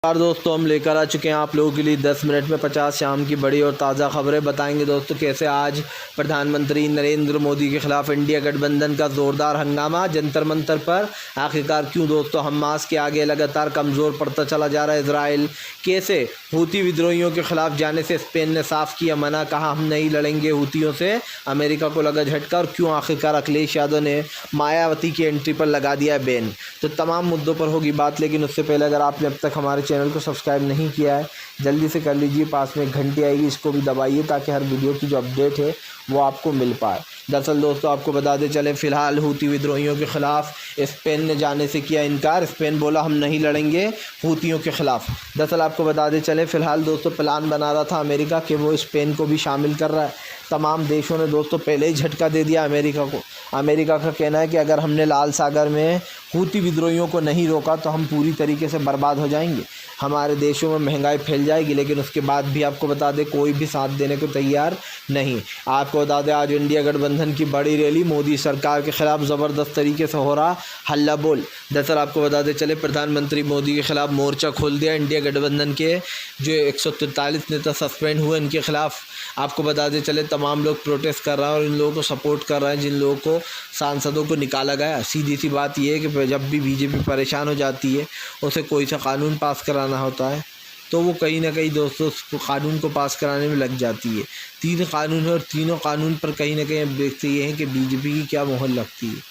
यार दोस्तों, हम लेकर आ चुके हैं आप लोगों के लिए 10 मिनट में 50 शाम की बड़ी और ताज़ा खबरें बताएंगे। दोस्तों, कैसे आज प्रधानमंत्री नरेंद्र मोदी के खिलाफ इंडिया गठबंधन का ज़ोरदार हंगामा जंतर मंतर पर। आखिरकार क्यों दोस्तों हमास के आगे लगातार कमज़ोर पड़ता चला जा रहा है इजराइल। कैसे हूती विद्रोहियों के खिलाफ जाने से स्पेन ने साफ किया मना, कहा हम नहीं लड़ेंगे हूतियों से। अमेरिका को लगा झटका और क्यों आखिरकार अखिलेश यादव ने मायावती की एंट्री पर लगा दिया है बैन। तो तमाम मुद्दों पर होगी बात, लेकिन उससे पहले अगर आपने अब तक हमारे चैनल को सब्सक्राइब नहीं किया है जल्दी से कर लीजिए। पास में एक घंटी आएगी, इसको भी दबाइए ताकि हर वीडियो की जो अपडेट है वो आपको मिल पाए। दरअसल दोस्तों, आपको बताते चले फिलहाल हूती विद्रोहियों के खिलाफ स्पेन ने जाने से किया इनकार। स्पेन बोला हम नहीं लड़ेंगे हूतियों के खिलाफ। दरअसल आपको बताते चले फिलहाल दोस्तों प्लान बना रहा था अमेरिका कि वो स्पेन को भी शामिल कर रहा है। तमाम देशों ने दोस्तों पहले ही झटका दे दिया अमेरिका को। अमेरिका का कहना है कि अगर हमने लाल सागर में हूती विद्रोहियों को नहीं रोका तो हम पूरी तरीके से बर्बाद हो जाएंगे, हमारे देशों में महंगाई फैल जाएगी। लेकिन उसके बाद भी आपको बता दें कोई भी साथ देने को तैयार नहीं। आपको बता दें आज इंडिया गठबंधन की बड़ी रैली मोदी सरकार के खिलाफ ज़बरदस्त तरीके से हो रहा हल्ला बोल। दरअसल आपको बताते चले प्रधानमंत्री मोदी के खिलाफ मोर्चा खोल दिया इंडिया गठबंधन के जो 143 नेता सस्पेंड हुए इनके खिलाफ। आपको बताते चले तमाम लोग प्रोटेस्ट कर रहे हैं और इन लोगों को सपोर्ट कर रहे हैं जिन लोगों को सांसदों को निकाला गया। सीधी सी बात यह है कि जब भी बीजेपी परेशान हो जाती है उसे कोई सा कानून पास कराना होता है तो वो कहीं ना कहीं दोस्तों उस कानून को पास कराने में लग जाती है। 3 कानून है और तीनों कानून पर कहीं ना कहीं अब देखते ये हैं कि बीजेपी की क्या मोहर लगती है।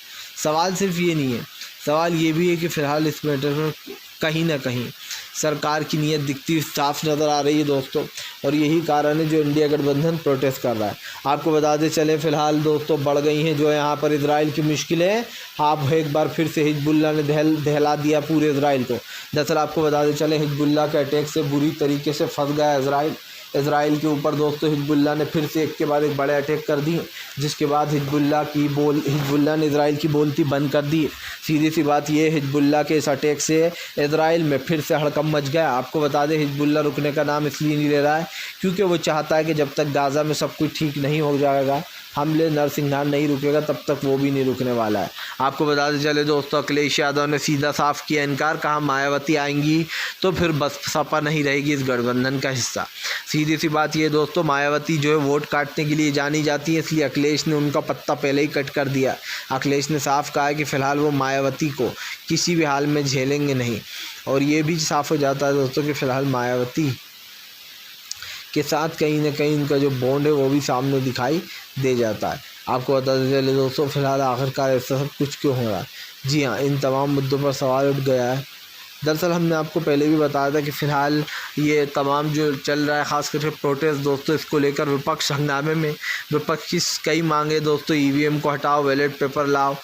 सवाल सिर्फ ये नहीं है, सवाल ये भी है कि फ़िलहाल इस मैटर में कहीं ना कहीं सरकार की नीयत दिखती साफ नज़र आ रही है दोस्तों, और यही कारण है जो इंडिया गठबंधन प्रोटेस्ट कर रहा है। आपको बताते चले फ़िलहाल दोस्तों बढ़ गई हैं जो यहाँ पर इजराइल की मुश्किलें। आप एक बार फिर से हिजबुल्लाह ने दहला दिया पूरे इजराइल को। दरअसल आपको बताते चले हिजबुल्लाह के अटैक से बुरी तरीके से फंस गया इजराइल के ऊपर दोस्तों। हिजबुल्लाह ने फिर से एक के बाद एक बड़े अटैक कर दिए, जिसके बाद हिजबुल्लाह ने इजराइल की बोलती बंद कर दी। सीधी सी बात ये, हिजबुल्लाह के इस अटैक से इजराइल में फिर से हड़कंप मच गया। आपको बता दें हिजबुल्लाह रुकने का नाम इसलिए नहीं ले रहा है क्योंकि वो चाहता है कि जब तक गाज़ा में सब कुछ ठीक नहीं हो जाएगा, हमले नरसिंहार नहीं रुकेगा, तब तक वो भी नहीं रुकने वाला है। आपको बताते चले दोस्तों अखिलेश यादव ने सीधा साफ किया इनकार, कहा मायावती आएंगी तो फिर बसपा नहीं रहेगी इस गठबंधन का हिस्सा। सीधी सी बात ये दोस्तों, मायावती जो है वोट काटने के लिए जानी जाती है, इसलिए अखिलेश ने उनका पत्ता पहले ही कट कर दिया। अखिलेश ने साफ कहा है कि फ़िलहाल वो मायावती को किसी भी हाल में झेलेंगे नहीं, और ये भी साफ हो जाता है दोस्तों कि फ़िलहाल मायावती के साथ कहीं ना कहीं इनका जो बॉन्ड है वो भी सामने दिखाई दे जाता है। आपको बताते चले दोस्तों फिलहाल आखिरकार ऐसा सब कुछ क्यों हो रहा है। जी हाँ, इन तमाम मुद्दों पर सवाल उठ गया है। दरअसल हमने आपको पहले भी बताया था कि फ़िलहाल ये तमाम जो चल रहा है ख़ास करके प्रोटेस्ट दोस्तों, इसको लेकर विपक्ष हंगामे में। विपक्ष की कई मांगे दोस्तों, EVM को हटाओ, बैलेट पेपर लाओ,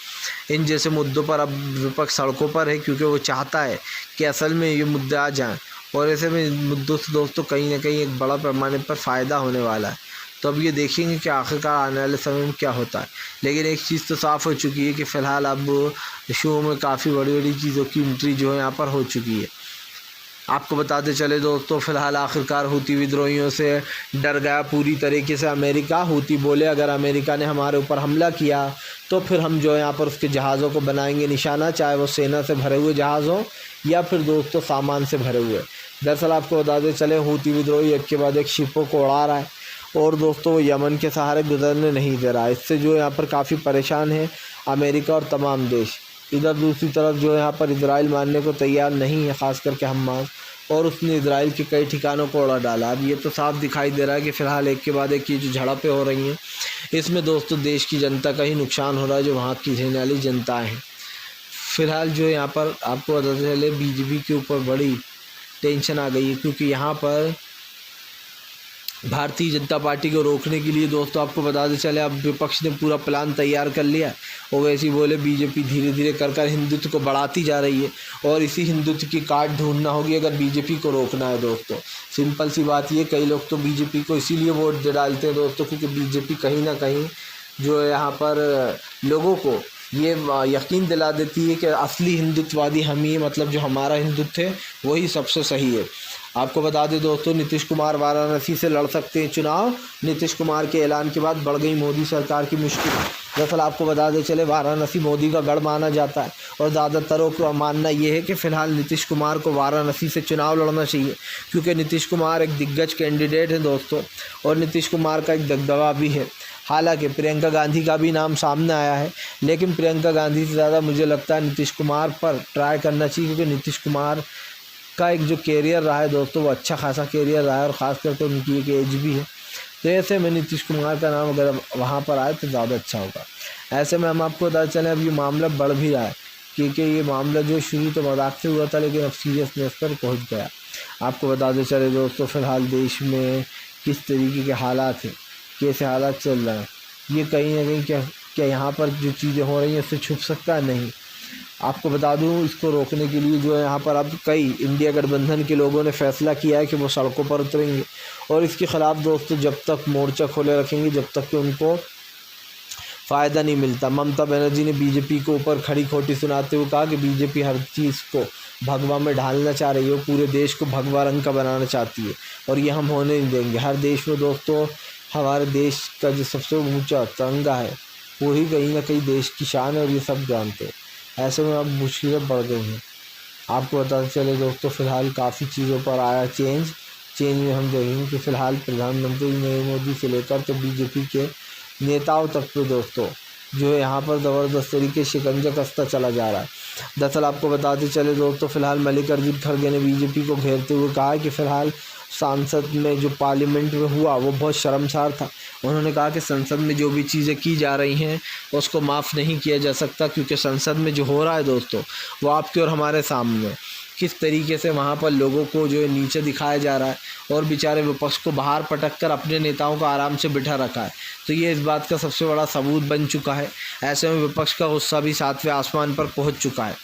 इन जैसे मुद्दों पर अब विपक्ष सड़कों पर है क्योंकि वो चाहता है कि असल में ये मुद्दे आ जाएँ, और ऐसे में मुद्दों से दोस्तों कहीं ना कहीं एक बड़ा पैमाने पर फ़ायदा होने वाला है। तो अब ये देखेंगे कि आखिरकार आने वाले समय में क्या होता है। लेकिन एक चीज़ तो साफ़ हो चुकी है कि फ़िलहाल अब शो में काफ़ी बड़ी बड़ी चीज़ों की एंट्री जो है यहाँ पर हो चुकी है। आपको बताते चले दोस्तों फिलहाल आखिरकार हूती विद्रोहियों से डर गया पूरी तरीके से अमेरिका। हूती बोले अगर अमेरिका ने हमारे ऊपर हमला किया तो फिर हम जो है यहाँ पर उसके जहाज़ों को बनाएंगे निशाना, चाहे वो सेना से भरे हुए जहाज़ हों या फिर दोस्तों सामान से भरे हुए। दरअसल आपको बताते चले हूती विद्रोही एक के बाद एक शिपों को उड़ा रहा है और दोस्तों वो यमन के सहारे गुजरने नहीं दे रहा है। इससे जो यहाँ पर काफ़ी परेशान है अमेरिका और तमाम देश। इधर दूसरी तरफ जो यहाँ पर इजराइल मानने को तैयार नहीं है, ख़ास करके हमास, और उसने इजराइल के कई ठिकानों को उड़ा डाला। अब ये तो साफ दिखाई दे रहा है कि फ़िलहाल एक के बाद एक की जो झड़पें हो रही हैं इसमें दोस्तों देश की जनता का ही नुकसान हो रहा है, जो वहाँ की रहने वाली जनताएँ हैं। फ़िलहाल जो यहाँ पर आपको पता चले बीजेपी के ऊपर बड़ी टेंशन आ गई है क्योंकि यहाँ पर भारतीय जनता पार्टी को रोकने के लिए दोस्तों आपको बताते चले अब विपक्ष ने पूरा प्लान तैयार कर लिया और वैसे ही बोले बीजेपी धीरे धीरे कर हिंदुत्व को बढ़ाती जा रही है और इसी हिंदुत्व की काट ढूंढना होगी अगर बीजेपी को रोकना है दोस्तों। सिंपल सी बात ये, कई लोग तो बीजेपी को इसीलिए वोट दे डालते हैं दोस्तों क्योंकि बीजेपी कहीं ना कहीं जो है यहाँ पर लोगों को ये यकीन दिला देती है कि असली हिंदुत्ववादी हम ही, मतलब जो हमारा हिंदुत्व है वही सबसे सही है। आपको बता दें दोस्तों नीतीश कुमार वाराणसी से लड़ सकते हैं चुनाव। नीतीश कुमार के ऐलान के बाद बढ़ गई मोदी सरकार की मुश्किल। दरअसल आपको बताते चले वाराणसी मोदी का गढ़ माना जाता है और ज़्यादातरों का मानना ये है कि फ़िलहाल नीतीश कुमार को वाराणसी से चुनाव लड़ना चाहिए, क्योंकि नीतीश कुमार एक दिग्गज कैंडिडेट हैं दोस्तों, और नीतीश कुमार का एक दबदबा भी है। हालांकि प्रियंका गांधी का भी नाम सामने आया है, लेकिन प्रियंका गांधी से ज़्यादा मुझे लगता है नीतीश कुमार पर ट्राई करना चाहिए, क्योंकि नीतीश कुमार का एक जो कैरियर रहा है दोस्तों वो अच्छा खासा कैरियर रहा है, और ख़ास करके उनकी एक एज भी है। तो ऐसे में नीतीश कुमार का नाम अगर वहाँ पर आए तो ज़्यादा अच्छा होगा। ऐसे में हम आपको बता चलें अब ये मामला बढ़ भी रहा है, क्योंकि ये मामला जो शुरू तो मजाक से हुआ था लेकिन अब सीरियसनेस पर पहुँच गया। आपको बताते चले दोस्तों फ़िलहाल देश में किस तरीके के हालात हैं, कैसे हालात चल रहे हैं, ये कहीं ना कहीं क्या यहाँ पर जो चीज़ें हो रही हैं उससे छुप सकता है? नहीं। आपको बता दूं इसको रोकने के लिए जो है यहाँ पर अब कई इंडिया गठबंधन के लोगों ने फैसला किया है कि वो सड़कों पर उतरेंगे, और इसके ख़िलाफ़ दोस्तों जब तक मोर्चा खोले रखेंगे जब तक कि उनको फ़ायदा नहीं मिलता। ममता बनर्जी ने बीजेपी को ऊपर खड़ी खोटी सुनाते हुए कहा कि बीजेपी हर चीज़ को भगवा में ढालना चाह रही है, पूरे देश को भगवा रंग का बनाना चाहती है, और ये हम होने नहीं देंगे। हर देश में दोस्तों हमारे देश का जो सबसे ऊंचा तिरंगा है वही कहीं ना कहीं देश की शान है, और ये सब जानते हैं। ऐसे में अब मुश्किलें बढ़ गई हैं। आपको बताते चले दोस्तों फ़िलहाल काफ़ी चीज़ों पर आया चेंज में हम देखेंगे कि फ़िलहाल प्रधानमंत्री नरेंद्र मोदी से लेकर तो बीजेपी के नेताओं तक पे दोस्तों जो है यहाँ पर ज़बरदस्त तरीके से शिकंजा कसता चला जा रहा है। दरअसल आपको बताते चले दोस्तों फ़िलहाल मल्लिकार्जुन खड़गे ने बीजेपी को घेरते हुए कहा कि फ़िलहाल सांसद में जो पार्लियामेंट में हुआ वो बहुत शर्मसार था। उन्होंने कहा कि संसद में जो भी चीज़ें की जा रही हैं उसको माफ़ नहीं किया जा सकता, क्योंकि संसद में जो हो रहा है दोस्तों वो आपके और हमारे सामने किस तरीके से वहाँ पर लोगों को जो है नीचे दिखाया जा रहा है, और बेचारे विपक्ष को बाहर पटक कर अपने नेताओं को आराम से बिठा रखा है। तो ये इस बात का सबसे बड़ा सबूत बन चुका है। ऐसे में विपक्ष का गुस्सा भी 7वें आसमान पर पहुँच चुका है।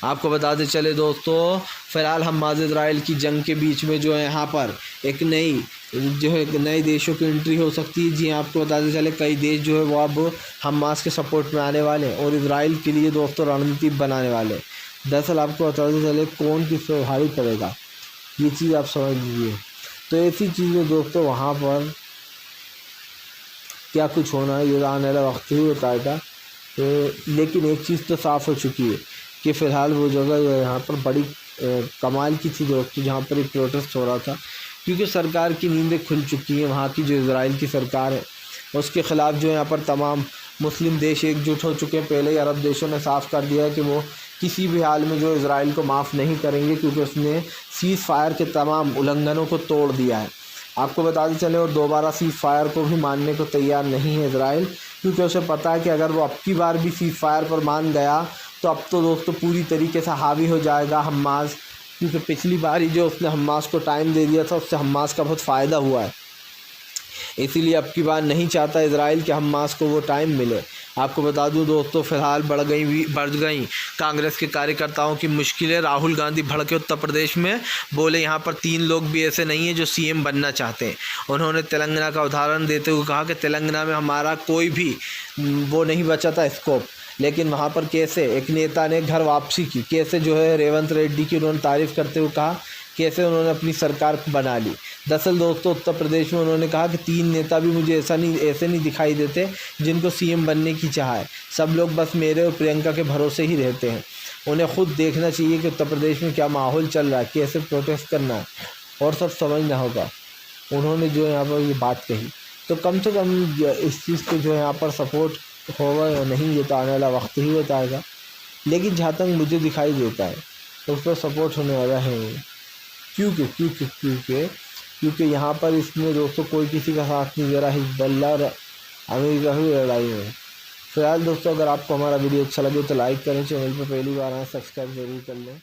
आपको बताते चले दोस्तों फ़िलहाल हमास इजराइल की जंग के बीच में जो है यहाँ पर एक नए देशों की एंट्री हो सकती है। जी आपको बताते चले कई देश जो है वो अब हमास के सपोर्ट में आने वाले हैं और इजराइल के लिए दोस्तों रणनीति बनाने वाले हैं। दरअसल आपको बताते चले कौन किस पर भारी पड़ेगा ये चीज़ आप समझ लीजिए। तो ऐसी चीज़ें दोस्तों वहाँ पर क्या कुछ होना है ये आने वाला वक्त ही बताएगा। लेकिन एक चीज़ तो साफ़ हो चुकी है कि फ़िलहाल वो जगह यहाँ पर बड़ी कमाल की थी दोस्तों जहाँ पर एक प्रोटेस्ट हो रहा था, क्योंकि सरकार की नींदें खुल चुकी हैं। वहाँ की जो इजराइल की सरकार है उसके ख़िलाफ़ जो यहाँ पर तमाम मुस्लिम देश एकजुट हो चुके हैं। पहले ही अरब देशों ने साफ़ कर दिया है कि वो किसी भी हाल में जो इजराइल को माफ़ नहीं करेंगे, क्योंकि उसने सीज़ फायर के तमाम उल्लंघनों को तोड़ दिया है। आपको बताते चले और दोबारा सीज़ फायर को भी मानने को तैयार नहीं है इजराइल, क्योंकि उसे पता है कि अगर वो अब की बार भी सीज़ फायर पर मान गया तो अब तो दोस्तों पूरी तरीके से हावी हो जाएगा हमास, क्योंकि पिछली बार ही जो उसने हमास को टाइम दे दिया था उससे हमास का बहुत फ़ायदा हुआ है। इसीलिए अब की बार नहीं चाहता इजराइल कि हमास को वो टाइम मिले। आपको बता दूं दोस्तों फ़िलहाल बढ़ गई कांग्रेस के कार्यकर्ताओं की मुश्किलें। राहुल गांधी भड़के उत्तर प्रदेश में, बोले यहाँ पर 3 लोग भी ऐसे नहीं हैं जो सीएम बनना चाहते हैं। उन्होंने तेलंगाना का उदाहरण देते हुए कहा कि तेलंगाना में हमारा कोई भी वो नहीं बचा था स्कोप, लेकिन वहाँ पर कैसे एक नेता ने घर वापसी की, कैसे जो है रेवंत रेड्डी की उन्होंने तारीफ़ करते हुए कहा कैसे उन्होंने अपनी सरकार बना ली। दरअसल दोस्तों उत्तर प्रदेश में उन्होंने कहा कि 3 नेता भी मुझे ऐसे नहीं दिखाई देते जिनको सीएम बनने की चाह है। सब लोग बस मेरे और प्रियंका के भरोसे ही रहते हैं। उन्हें खुद देखना चाहिए कि उत्तर प्रदेश में क्या माहौल चल रहा है, कैसे प्रोटेस्ट करना है और सब समझना होगा। उन्होंने जो यहाँ पर ये बात कही, तो कम से कम इस चीज़ को जो है यहाँ पर सपोर्ट होगा या नहीं ये तो आने वाला वक्त ही बताएगा। लेकिन जहाँ तक मुझे दिखाई देता है तो उस पर सपोर्ट होने वाला है। क्योंकि यहाँ पर इसमें दोस्तों कोई किसी का साथ नहीं दे रहा। हिजबुल्लाह और अमेरिका की लड़ाई में। फिलहाल दोस्तों अगर आपको हमारा वीडियो अच्छा लगे तो लाइक करें, चैनल पर पहली बार आए सब्सक्राइब जरूर कर लें।